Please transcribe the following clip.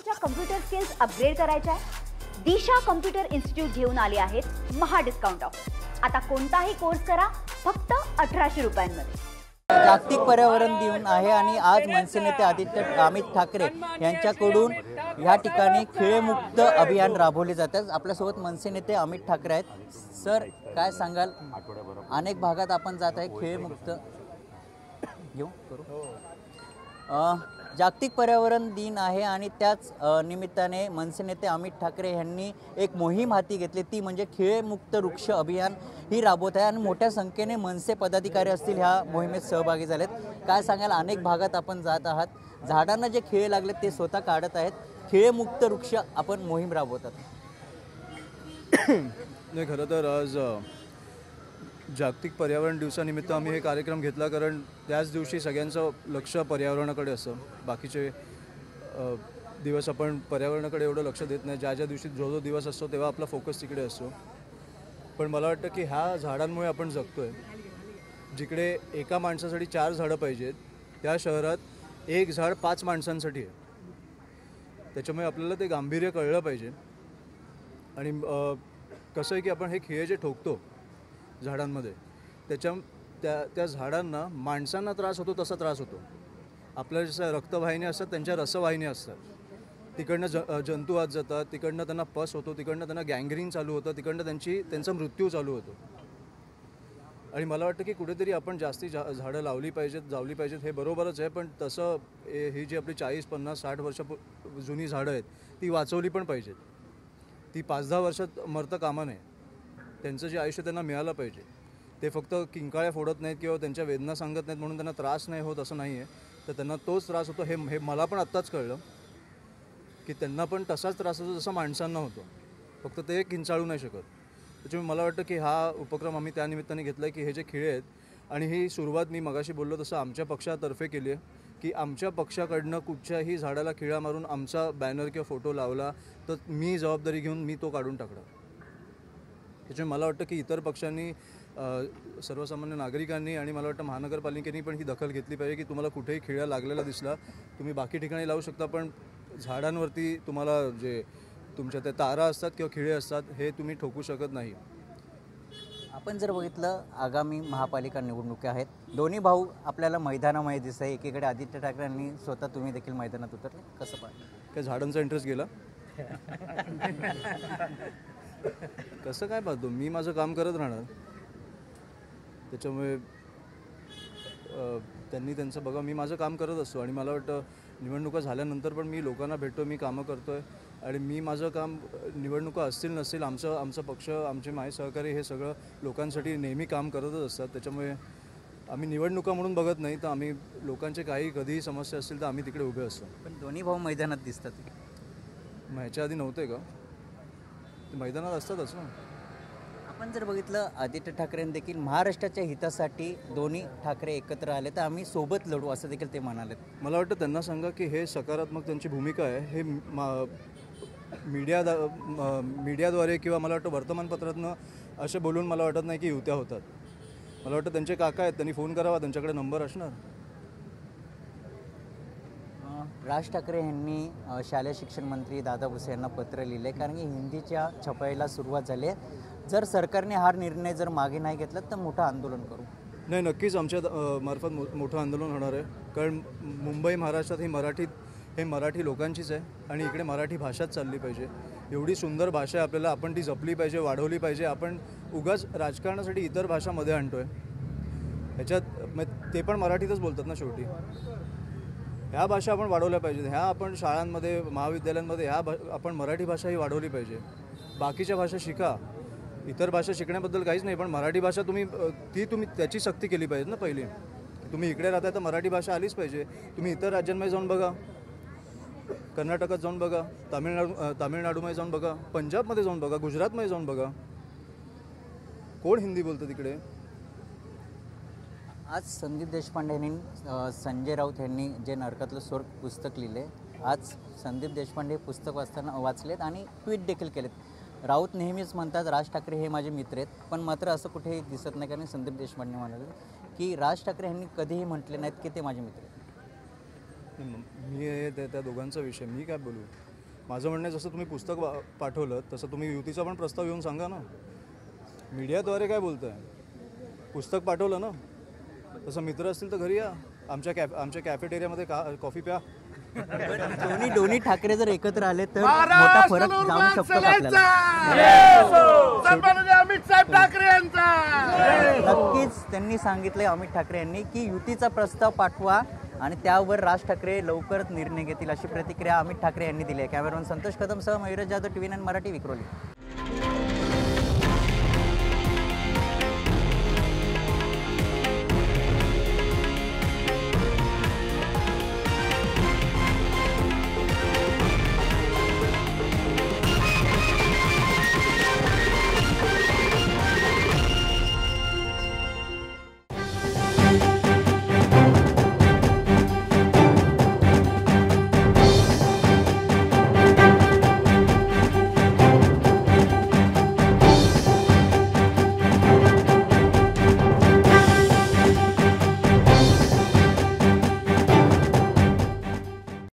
तुमच्या computer skills upgrade करायच्या आहे? दिशा कम्प्युटर इन्स्टिट्यूट घेऊन आले आहेत महा डिस्काउंट ऑफर। आता कोणताही कोर्स करा फक्त 1800 रुपयांमध्ये। जागतिक पर्यावरण दिन आहे आणि आज मनसे नेते आदित्य अमित ठाकरे यांच्याकडून या ठिकाणी खेळमुक्त अभियान राबवले जातात। आपल्यासोबत मनसे नेते अमित ठाकरे आहेत। सर, काय सांगाल? अनेक भागात आपण जात आहे खेळमुक्त घेऊ करू। जागतिक पर्यावरण दिन आहे आणि त्याच निमित्ताने मनसे नेते अमित ठाकरे यांनी एक मोहीम हाती घेतली, ती म्हणजे खेळमुक्त वृक्ष अभियान ही राबवत आहे आणि मोठ्या संख्येने मनसे पदाधिकारी असतील ह्या मोहिमेत सहभागी झालेत। काय सांगाल? अनेक भागात आपण जात आहात, झाडांना जे खिळे लागले ते स्वतः काढत आहेत, खेळमुक्त वृक्ष आपण मोहीम राबवतात। नाही, खरं तर आज जागतिक पर्यावरण दिवसानिमित्त आम्ही हे कार्यक्रम घेतला, कारण त्याच दिवशी सगळ्यांचं लक्ष पर्यावरणाकडे असतं। बाकीचे दिवस आपण पर्यावरणाकडे एवढं लक्ष देत नाही, ज्या ज्या दिवशी जो दिवस असतो तेव्हा आपला फोकस तिकडे असतो। पण मला वाटतं की ह्या झाडांमुळे आपण जगतोय। जिकडे एका माणसासाठी 4 झाडं पाहिजेत, त्या शहरात 1 झाड 5 माणसांसाठी आहे। त्याच्यामुळे आपल्याला ते गांभीर्य कळलं पाहिजे। आणि कसं आहे की आपण हे खिळे जे ठोकतो झाडांमध्ये, त्या झाडांना माणसांना त्रास होतो तसा त्रास होतो। आपल्या जसं रक्तवाहिन्या असतात त्यांच्या रसवाहिन्या असतात, तिकडनं जंतू आत जातात, तिकडनं त्यांना पस होतो, तिकडनं त्यांना गँग्रीन चालू होतं, तिकडनं त्यांचा मृत्यू चालू होतो। आणि मला वाटतं की कुठेतरी आपण जास्ती झाडं लावली पाहिजेत हे बरोबरच आहे, पण तसं ही जी आपली 40, 50, 60 वर्ष जुनी झाडं आहेत ती वाचवली पण पाहिजेत। ती 5-10 वर्षात मरता कामा नये, त्यांचं जे आयुष्य त्यांना मिळालं पाहिजे। ते फक्त किंकाळ्या फोडत नाहीत किंवा त्यांच्या वेदना सांगत नाहीत म्हणून त्यांना त्रास नाही होत असं नाही आहे, तर त्यांना तोच त्रास होतो। हे मला पण आत्ताच कळलं की त्यांना पण तसाच त्रास होतो जसा माणसांना होतो, फक्त ते किंचाळू नाही शकत। त्याच्यामुळे मला वाटतं की हा उपक्रम आम्ही त्या निमित्ताने घेतला आहे की हे जे खिळे आहेत, आणि ही सुरुवात मी मगाशी बोललो तसं आमच्या पक्षातर्फे केली आहे की आमच्या पक्षाकडनं कुठच्याही झाडाला खिळा मारून आमचा बॅनर किंवा फोटो लावला तर मी जबाबदारी घेऊन मी तो काढून टाकला। त्याच्यामुळे मला वाटतं की इतर पक्षांनी, सर्वसामान्य नागरिकांनी आणि मला वाटतं महानगरपालिकेने पण ही दखल घेतली पाहिजे की तुम्हाला कुठेही खिळा लागलेला दिसला तुम्ही बाकी ठिकाणी लावू शकता, पण झाडांवरती तुम्हाला जे तुमच्या त्या तारा असतात किंवा खिळे असतात हे तुम्ही ठोकू शकत नाही। आपण जर बघितलं, आगामी महापालिका निवडणुका आहेत, दोन्ही भाऊ आपल्याला मैदानामध्ये दिसत आहे। एकीकडे आदित्य ठाकरेंनी स्वतः, तुम्ही देखील मैदानात उतरले, कसं पाहिजे? काय झाडांचा इंटरेस्ट गेला? कसं काय पाहतो, मी माझं काम करत राहणार। त्याच्यामुळे त्यांनी त्यांचं बघा, मी माझं काम करत असतो। आणि मला वाटतं निवडणुका झाल्यानंतर पण मी लोकांना भेटतो, मी कामं करतो आहे आणि मी माझं काम, निवडणुका असतील नसतील, आमचा पक्ष, आमचे माझे सहकारी हे सगळं लोकांसाठी नेहमी काम करतच असतात। त्याच्यामुळे आम्ही निवडणुका म्हणून बघत नाही, तर आम्ही लोकांचे काही कधीही समस्या असतील तर आम्ही तिकडे उभे असतो। पण दोन्ही भाऊ मैदानात दिसतात, मग ह्याच्या आधी नव्हते का? ते मैदानात असतातच ना। आपण जर बघितलं, आदित्य ठाकरेंनी देखील महाराष्ट्राच्या हितासाठी दोन्ही ठाकरे एकत्र आले तर आम्ही सोबत लढू असं देखील ते म्हणालेत। मला वाटतं त्यांना सांगा की हे सकारात्मक त्यांची भूमिका आहे। हे मीडियाद्वारे किंवा मला वाटतं वर्तमानपत्रातनं असे बोलून मला वाटत नाही की युत्या होतात। मला वाटतं त्यांचे काका आहेत, त्यांनी फोन करावा, त्यांच्याकडे नंबर असणार। राज ठाकरे यांनी शालेय शिक्षण मंत्री दादा भुसे यांना पत्र लिहिले, कारण की हिंदीच्या छपाईला सुरुवात झाली आहे। जर सरकारने हा निर्णय जर मागे नाही घेतला तर मोठं आंदोलन करू। नाही, नक्कीच आमच्या मार्फत मोठं आंदोलन होणार आहे, कारण मुंबई महाराष्ट्रात हे मराठी लोकांचीच आहे आणि इकडे मराठी भाषाच चालली पाहिजे। एवढी सुंदर भाषा आहे आपल्याला, आपण ती जपली पाहिजे, वाढवली पाहिजे। आपण उगाच राजकारणासाठी इतर भाषा मध्ये आणतोय, ह्याच्यात ते पण मराठीतच बोलतात ना शेवटी। ह्या भाषा आपण वाढवल्या पाहिजेत, ह्या आपण शाळांमध्ये, महाविद्यालयांमध्ये आपण मराठी भाषा ही वाढवली पाहिजे। बाकीच्या भाषा शिका, इतर भाषा शिकण्याबद्दल काहीच नाही, पण मराठी भाषा तुम्ही त्याची सक्ती केली पाहिजे ना पहिली। तुम्ही इकडे राहताय तर मराठी भाषा आलीच पाहिजे। तुम्ही इतर राज्यांमध्ये जाऊन बघा, कर्नाटकात जाऊन बघा, तामिळनाडूमध्ये जाऊन बघा, पंजाबमध्ये जाऊन बघा, गुजरातमध्ये जाऊन बघा, कोण हिंदी बोलतं तिकडे? आज संदीप देशपांडे यांनी, संजय राऊत यांनी जे नरकातलं स्वर्ग पुस्तक लिहिले, आज संदीप देशपांडे पुस्तक वाचलेत आणि ट्विट देखील केलेत। राऊत नेहमीच म्हणतात राज ठाकरे हे माझे मित्र आहेत, पण मात्र असं कुठेही दिसत नाही, कारण संदीप देशपांडे म्हणाले की राज ठाकरे यांनी कधीही म्हटले नाहीत की ते माझे मित्र आहेत। मी त्या दोघांचा विषय मी काय बोलू। माझं म्हणणं आहे, जसं तुम्ही पुस्तक पाठवलं तसं तुम्ही युतीचा पण प्रस्ताव येऊन सांगा ना. मीडियाद्वारे काय बोलताय? पुस्तक पाठवलं ना, तसं मित्र असतील तर घरी या, आमच्या कॅफेटेरियामध्ये कॉफी प्या. दोन्ही ठाकरे जर एकत्र आले तर मोठा फरक जाणू शकतो का आपल्याला? अमित साहेब ठाकरे यांचा नक्कीच त्यांनी सांगितलंय अमित ठाकरे यांनी की युतीचा प्रस्ताव पाठवा आणि त्यावर राज ठाकरे लवकरच निर्णय घेतील, अशी प्रतिक्रिया अमित ठाकरे यांनी दिली आहे. कॅमेरामन संतोष कदमसह मयुरज जाधव, TV9 मराठी, विक्रोली.